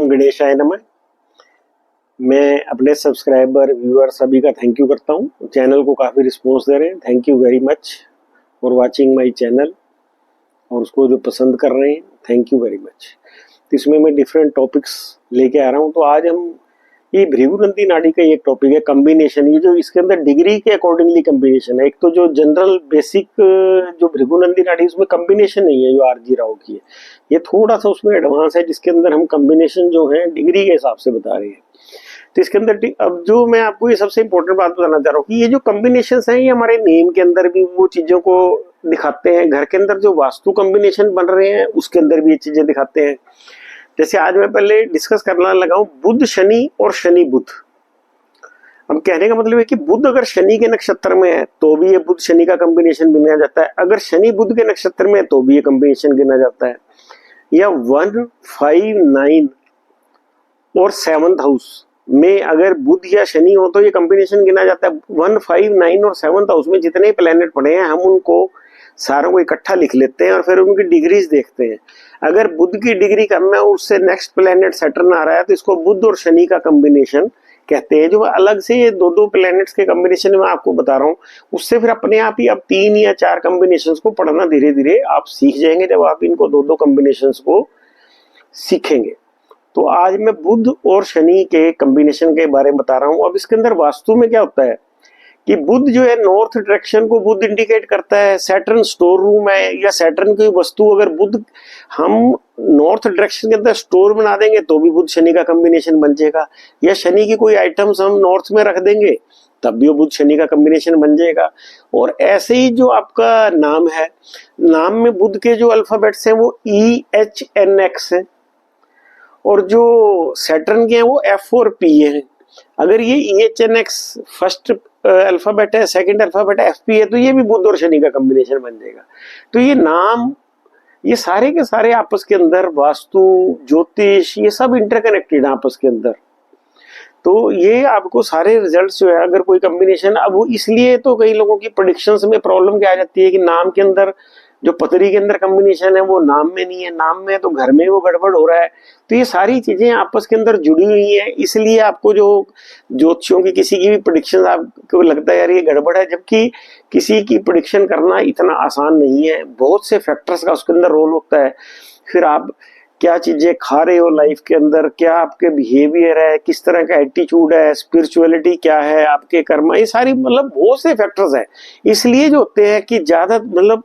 ओम गणेशाय नमः। मैं अपने सब्सक्राइबर व्यूअर सभी का थैंक यू करता हूँ। चैनल को काफ़ी रिस्पॉन्स दे रहे हैं। Thank you very much for watching my channel. और उसको जो पसंद कर रहे हैं, थैंक यू वेरी मच। तो इसमें मैं डिफरेंट टॉपिक्स लेके आ रहा हूँ। तो आज हम ये भृगुनंदी नाड़ी का एक टॉपिक है, कम्बिनेशन। ये जो इसके अंदर डिग्री के अकॉर्डिंगली कम्बिनेशन है। एक तो जो जनरल बेसिक जो भृगुनंदी नाड़ी उसमें कम्बिनेशन नहीं है, जो आरजी राव की है। ये थोड़ा सा उसमें एडवांस है, जिसके अंदर हम कम्बिनेशन जो है डिग्री के हिसाब से बता रहे हैं। तो इसके अंदर अब जो मैं आपको ये सबसे इंपॉर्टेंट बात बताना चाह रहा हूँ कि ये जो कम्बिनेशन हैं, ये हमारे नेम के अंदर भी वो चीजों को दिखाते हैं। घर के अंदर जो वास्तु कम्बिनेशन बन रहे हैं उसके अंदर भी ये चीजें दिखाते हैं। जैसे आज मैं पहले डिस्कस करना लगा हूं बुध शनि और शनि बुध। अब कहने का मतलब है कि बुध अगर शनि के नक्षत्र में है तो भी ये बुध शनि का कॉम्बिनेशन गिना जाता है। अगर शनि बुध के नक्षत्र में है तो भी ये कॉम्बिनेशन गिना जाता है। या 1, 5, 9 और 7th हाउस में अगर बुध या शनि हो तो ये कॉम्बिनेशन गिना जाता है। 1, 5, 9 और 7th हाउस में जितने प्लेनेट पड़े हैं हम उनको सारों को इकट्ठा लिख लेते हैं और फिर उनकी डिग्रीज देखते हैं। अगर बुध की डिग्री कम है, उससे नेक्स्ट प्लेनेट सैटर्न आ रहा है, तो इसको बुध और शनि का कॉम्बिनेशन कहते हैं। जो अलग से ये दो प्लैनेट्स के कॉम्बिनेशन में आपको बता रहा हूँ, उससे फिर अपने आप ही आप 3 या 4 कॉम्बिनेशन को पढ़ना धीरे धीरे आप सीख जाएंगे जब आप इनको दो कॉम्बिनेशन को सीखेंगे। तो आज मैं बुध और शनि के कॉम्बिनेशन के बारे में बता रहा हूँ। अब इसके अंदर वास्तु में क्या होता है कि बुध जो है नॉर्थ डायरेक्शन को बुध इंडिकेट करता है। सैटर्न स्टोर रूम है या सैटर्न की वस्तु अगर बुध हम नॉर्थ डायरेक्शन के अंदर स्टोर बना देंगे तो भी बुध शनि का कॉम्बिनेशन बन जाएगा। या शनि की कोई आइटम्स हम नॉर्थ में रख देंगे तब भी वो बुध शनि का कॉम्बिनेशन बन जाएगा। और ऐसे ही जो आपका नाम है, नाम में बुध के जो अल्फाबेट्स हैं वो EHNX है और जो सैटर्न के हैं वो F और P है। अगर ये EHNX फर्स्ट अल्फाबेट है, सेकंड अल्फाबेट FP है, तो ये भी बुध और शनि का कॉम्बिनेशन बन जाएगा। तो ये नाम, ये सारे के सारे आपस के अंदर वास्तु, ज्योतिष, ये सब इंटरकनेक्टेड है आपस के अंदर। तो ये आपको सारे रिजल्ट्स जो है अगर कोई कॉम्बिनेशन, अब वो इसलिए तो कई लोगों की प्रेडिक्शंस में प्रॉब्लम क्या आ जाती है कि नाम के अंदर जो पतरी के अंदर कॉम्बिनेशन है वो नाम में नहीं है, नाम में तो घर में वो गड़बड़ हो रहा है। तो ये सारी चीजें आपस के अंदर जुड़ी हुई हैं। इसलिए आपको जो ज्योतिषियों की किसी की भी प्रेडिक्शन आपको लगता है यार ये गड़बड़ है, जबकि किसी की प्रेडिक्शन करना इतना आसान नहीं है। बहुत से फैक्टर्स का उसके अंदर रोल होता है। फिर आप क्या चीजें खा रहे हो लाइफ के अंदर, क्या आपके बिहेवियर है, किस तरह का एटीट्यूड है, स्पिरिचुअलिटी क्या है, आपके कर्म, ये सारी मतलब बहुत से फैक्टर्स हैं। इसलिए जो होते हैं कि ज्यादा मतलब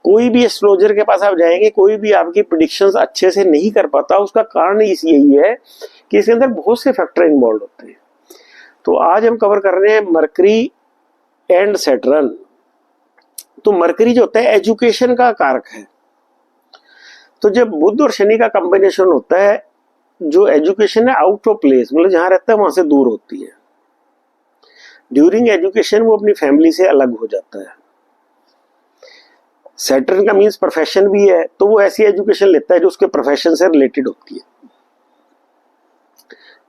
कोई भी एस्ट्रोलॉजर के पास आप जाएंगे, कोई भी आपकी प्रेडिक्शंस अच्छे से नहीं कर पाता। उसका कारण इस यही है कि इसके अंदर बहुत से फैक्टर इन्वॉल्व होते हैं। तो आज हम कवर कर रहे हैं मरकरी एंड सैटर्न। तो मरकरी जो होता है एजुकेशन का कारक है। तो जब बुध और शनि का कॉम्बिनेशन होता है, जो एजुकेशन है आउट ऑफ प्लेस, मतलब जहां रहता है वहां से दूर होती है। ड्यूरिंग एजुकेशन वो अपनी फैमिली से अलग हो जाता है। सैटर्न का मीन्स प्रोफेशन भी है, तो वो ऐसी एजुकेशन लेता है जो उसके प्रोफेशन से रिलेटेड होती है।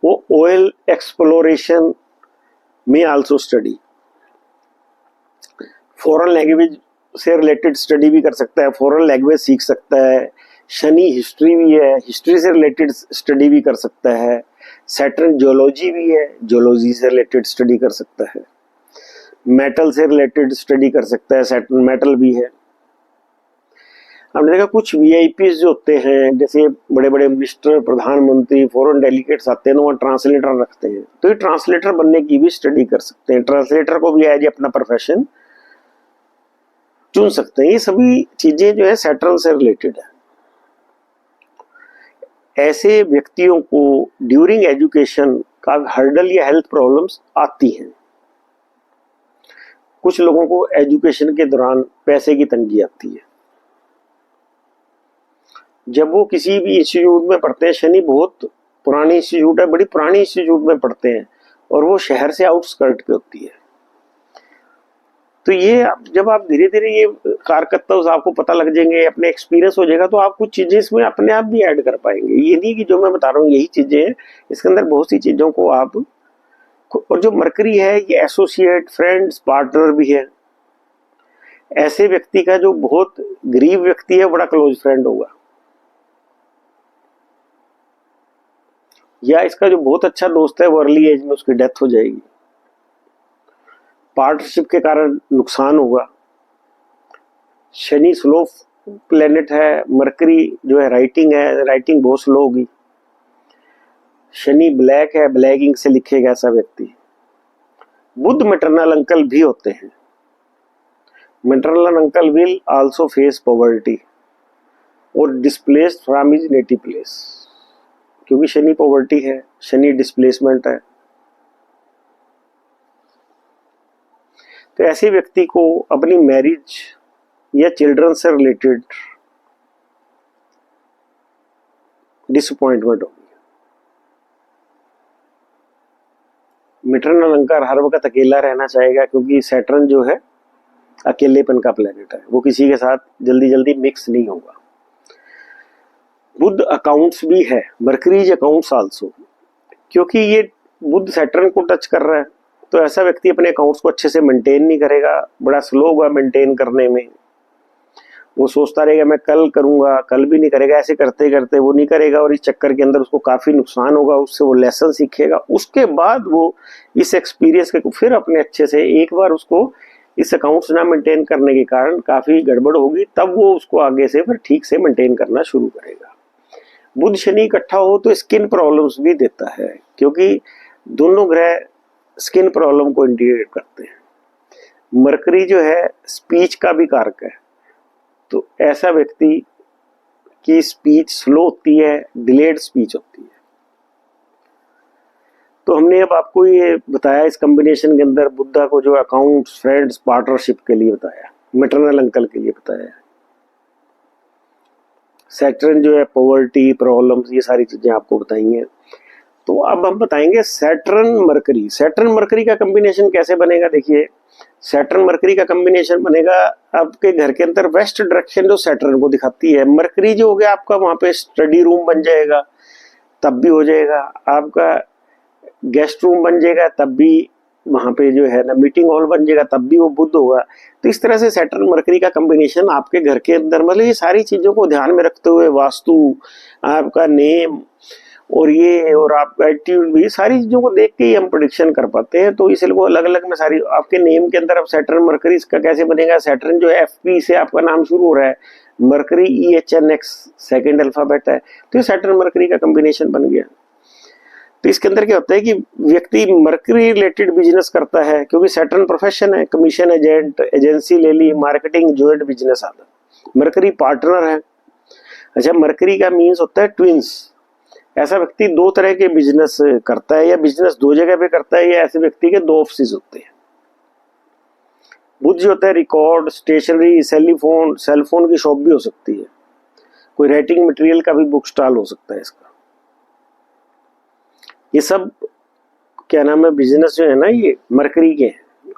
वो ऑयल एक्सप्लोरेशन में आल्सो स्टडी, फॉरेन लैंग्वेज से रिलेटेड स्टडी भी कर सकता है, फॉरेन लैंग्वेज सीख सकता है। शनि हिस्ट्री भी है, हिस्ट्री से रिलेटेड स्टडी भी कर सकता है। सैटर्न जियोलॉजी भी है, जियोलॉजी से रिलेटेड स्टडी कर सकता है। मेटल से रिलेटेड स्टडी कर सकता है, सैटर्न मेटल भी है। हमने देखा कुछ VIPs जो होते हैं, जैसे बड़े बड़े मिनिस्टर, प्रधानमंत्री, फॉरेन डेलीगेट्स आते हैं, तो वहाँ ट्रांसलेटर रखते हैं। तो ये ट्रांसलेटर बनने की भी स्टडी कर सकते हैं। ट्रांसलेटर को भी एज अपना प्रोफेशन चुन सकते हैं। ये सभी चीजें जो है सैटर्न से रिलेटेड है। ऐसे व्यक्तियों को ड्यूरिंग एजुकेशन का हर्डल या हेल्थ प्रॉब्लम्स आती हैं। कुछ लोगों को एजुकेशन के दौरान पैसे की तंगी आती है। जब वो किसी भी इंस्टीट्यूट में पढ़ते हैं, शनि बहुत पुरानी इंस्टीट्यूट है, बड़ी पुरानी इंस्टीट्यूट में पढ़ते हैं और वो शहर से आउटस्कर्ट पे होती है। तो ये जब आप धीरे धीरे ये कारकर्ता आपको पता लग जाएंगे, अपने एक्सपीरियंस हो जाएगा, तो आप कुछ चीजें इसमें अपने आप भी ऐड कर पाएंगे। ये नहीं कि जो मैं बता रहा हूँ यही चीजें हैं, इसके अंदर बहुत सी चीजों को आप, और जो मरकरी है ये एसोसिएट, फ्रेंड्स, पार्टनर भी है। ऐसे व्यक्ति का जो बहुत गरीब व्यक्ति है बड़ा क्लोज फ्रेंड होगा। या इसका जो बहुत अच्छा दोस्त है वो अर्ली एज में उसकी डेथ हो जाएगी, पार्टनरशिप के कारण नुकसान होगा। शनि स्लो प्लेनेट है, मरकरी जो है राइटिंग बहुत स्लो होगी। शनि ब्लैक है, ब्लैक इंक से लिखेगा ऐसा व्यक्ति। बुध मैटरनल अंकल भी होते हैं। Maternal uncle will also face poverty और displaced from his native place, क्योंकि शनि पॉवर्टी है, शनि डिस्प्लेसमेंट है। तो ऐसे व्यक्ति को अपनी मैरिज या चिल्ड्रन से रिलेटेड डिसअपॉइंटमेंट होगी। मैटरनल अंकल हर वक्त अकेला रहना चाहेगा, क्योंकि सैटर्न जो है अकेलेपन का प्लेनेट है, वो किसी के साथ जल्दी जल्दी मिक्स नहीं होगा। बुध अकाउंट्स भी है, मरकरी अकाउंट्स आल्सो, क्योंकि ये बुध सैटर्न को टच कर रहा है, तो ऐसा व्यक्ति अपने अकाउंट्स को अच्छे से मेंटेन नहीं करेगा, बड़ा स्लो होगा मेंटेन करने में। वो सोचता रहेगा मैं कल करूंगा, कल भी नहीं करेगा, ऐसे करते करते वो नहीं करेगा और इस चक्कर के अंदर उसको काफी नुकसान होगा। उससे वो लेसन सीखेगा, उसके बाद वो इस एक्सपीरियंस के फिर अपने अच्छे से, एक बार उसको इस अकाउंट्स ना मेंटेन करने के कारण काफी गड़बड़ होगी, तब वो उसको आगे से फिर ठीक से मेंटेन करना शुरू करेगा। बुध शनि इकट्ठा हो तो स्किन प्रॉब्लम्स भी देता है, क्योंकि दोनों ग्रह स्किन प्रॉब्लम को इंडिकेट करते हैं। मरकरी जो है स्पीच का भी कारक है, तो ऐसा व्यक्ति की स्पीच स्लो होती है, डिलेड स्पीच होती है। तो हमने अब आपको ये बताया इस कॉम्बिनेशन के अंदर बुद्धा को जो अकाउंट्स, फ्रेंड्स, पार्टनरशिप के लिए बताया, मैटरनल अंकल के लिए बताया, सैटर्न जो है पॉवर्टी, प्रॉब्लम्स, ये सारी चीजें आपको बताई हैं। तो अब हम बताएंगे सैटर्न मरकरी। सैटर्न मरकरी का कॉम्बिनेशन कैसे बनेगा। देखिए, सैटर्न मरकरी का कॉम्बिनेशन बनेगा आपके घर के अंदर वेस्ट डायरेक्शन जो सैटर्न को दिखाती है। मरकरी जो हो गया आपका, वहां पे स्टडी रूम बन जाएगा, तब भी हो जाएगा। आपका गेस्ट रूम बन जाएगा, तब भी वहां पे जो है ना मीटिंग हॉल बन जाएगा, तब भी वो बुध होगा। तो इस तरह से सैटर्न मरकरी का कॉम्बिनेशन आपके घर के अंदर, मतलब ये सारी चीजों को ध्यान में रखते हुए वास्तु, आपका नेम और ये और आपका एटीट्यूड, भी सारी चीजों को देख के ही हम प्रेडिक्शन कर पाते हैं। तो इसलिए वो अलग अलग में सारी आपके नेम के अंदर अब सैटर्न मरकरी इसका कैसे बनेगा। सैटर्न जो है एफपी से आपका नाम शुरू हो रहा है, मरकरी EHNX सेकेंड अल्फाबेट है, तो ये सैटर्न मरकरी का कॉम्बिनेशन बन गया। तो इसके अंदर क्या होता है कि व्यक्ति मरकरी रिलेटेड बिजनेस करता है, क्योंकि सैटर्न प्रोफेशन है, कमीशन एजेंट, एजेंसी ले ली, मार्केटिंग, जॉइंट बिजनेस आदि। मरकरी पार्टनर है। अच्छा, मरकरी का मीन्स होता है ट्विंस। ऐसा व्यक्ति दो तरह के बिजनेस करता है, या बिजनेस दो जगह पे करता है, या ऐसे व्यक्ति के दो ऑफिस होते हैं। बुध जो होता है रिकॉर्ड, स्टेशनरी, सेलफोन की शॉप भी हो सकती है, कोई राइटिंग मटेरियल का भी बुक स्टॉल हो सकता है इसका। ये सब क्या नाम है बिजनेस जो है ना, ये मरकरी के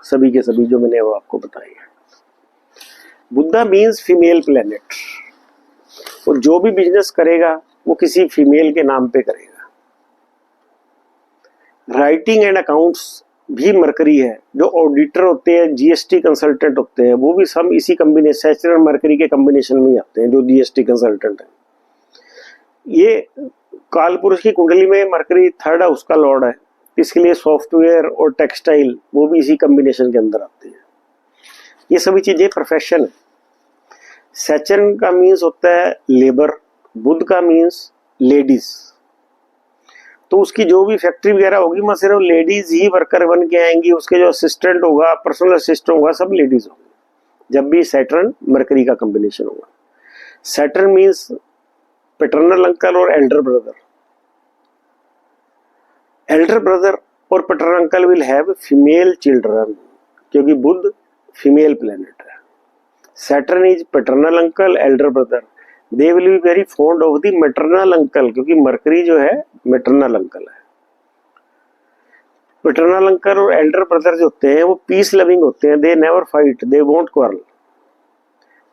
सभी के सभी जो मैंने वो आपको बताए हैं। बुद्धा मीन्स फीमेल प्लेनेट, और जो भी बिजनेस करेगा वो किसी फीमेल के नाम पे करेगा। राइटिंग एंड अकाउंट्स भी मरकरी है। जो ऑडिटर होते हैं, GST कंसल्टेंट होते हैं, वो भी सब इसी कॉम्बिनेशन सैटर्न मरकरी के कॉम्बिनेशन में आते हैं, जो GST कंसल्टेंट है। ये काल पुरुष की कुंडली में मरकरी थर्ड हाउस का लॉर्ड है, इसके लिए सॉफ्टवेयर और टेक्सटाइल वो भी इसी कॉम्बिनेशन के अंदर आते हैं। ये सभी चीजें प्रोफेशन है। सैटर्न का मीन्स होता है लेबर, बुध का मीन्स लेडीज। तो उसकी जो भी फैक्ट्री वगैरह होगी, वहां सिर्फ लेडीज ही वर्कर बन के आएंगी, उसके जो असिस्टेंट होगा, पर्सनल असिस्टेंट होगा, सब लेडीज होंगे जब भी सैटर्न मरकरी का कॉम्बिनेशन होगा। सैटर्न मीन्स पैटर्नल अंकल और एल्डर ब्रदर। एल्डर ब्रदर और paternal uncle will have female children, क्योंकि बुध फीमेल प्लेनेट है। Saturn is paternal uncle, Elder brother. They will be very fond of the maternal uncle, क्योंकि mercury जो है maternal uncle है। Paternal uncle और Elder brother जो होते हैं वो पीस लविंग होते हैं, they never fight, they won't quarrel.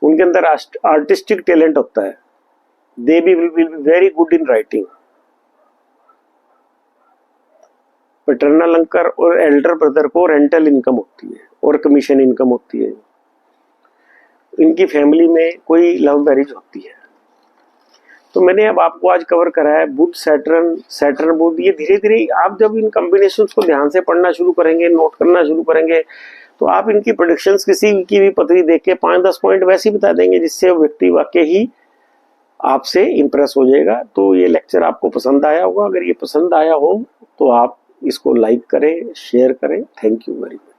उनके अंदर आर्टिस्टिक टैलेंट होता है। They will be very good in writing. Paternal uncle और एल्डर ब्रदर को रेंटल इनकम होती है और कमीशन इनकम होती है। इनकी फैमिली में कोई लव मैरिज होती है। तो मैंने अब आपको आज कवर करा है बुध सैटर्न, सैटर्न बुध। ये धीरे धीरे आप जब इन कॉम्बिनेशंस को ध्यान से पढ़ना शुरू करेंगे, नोट करना शुरू करेंगे, तो आप इनकी प्रेडिक्शंस किसी की भी पत्री देख के 5-10 पॉइंट वैसे ही बता देंगे, जिससे व्यक्ति वाकई ही आपसे इंप्रेस हो जाएगा। तो ये लेक्चर आपको पसंद आया होगा। अगर ये पसंद आया हो तो आप इसको लाइक करें, शेयर करें। Thank you very much.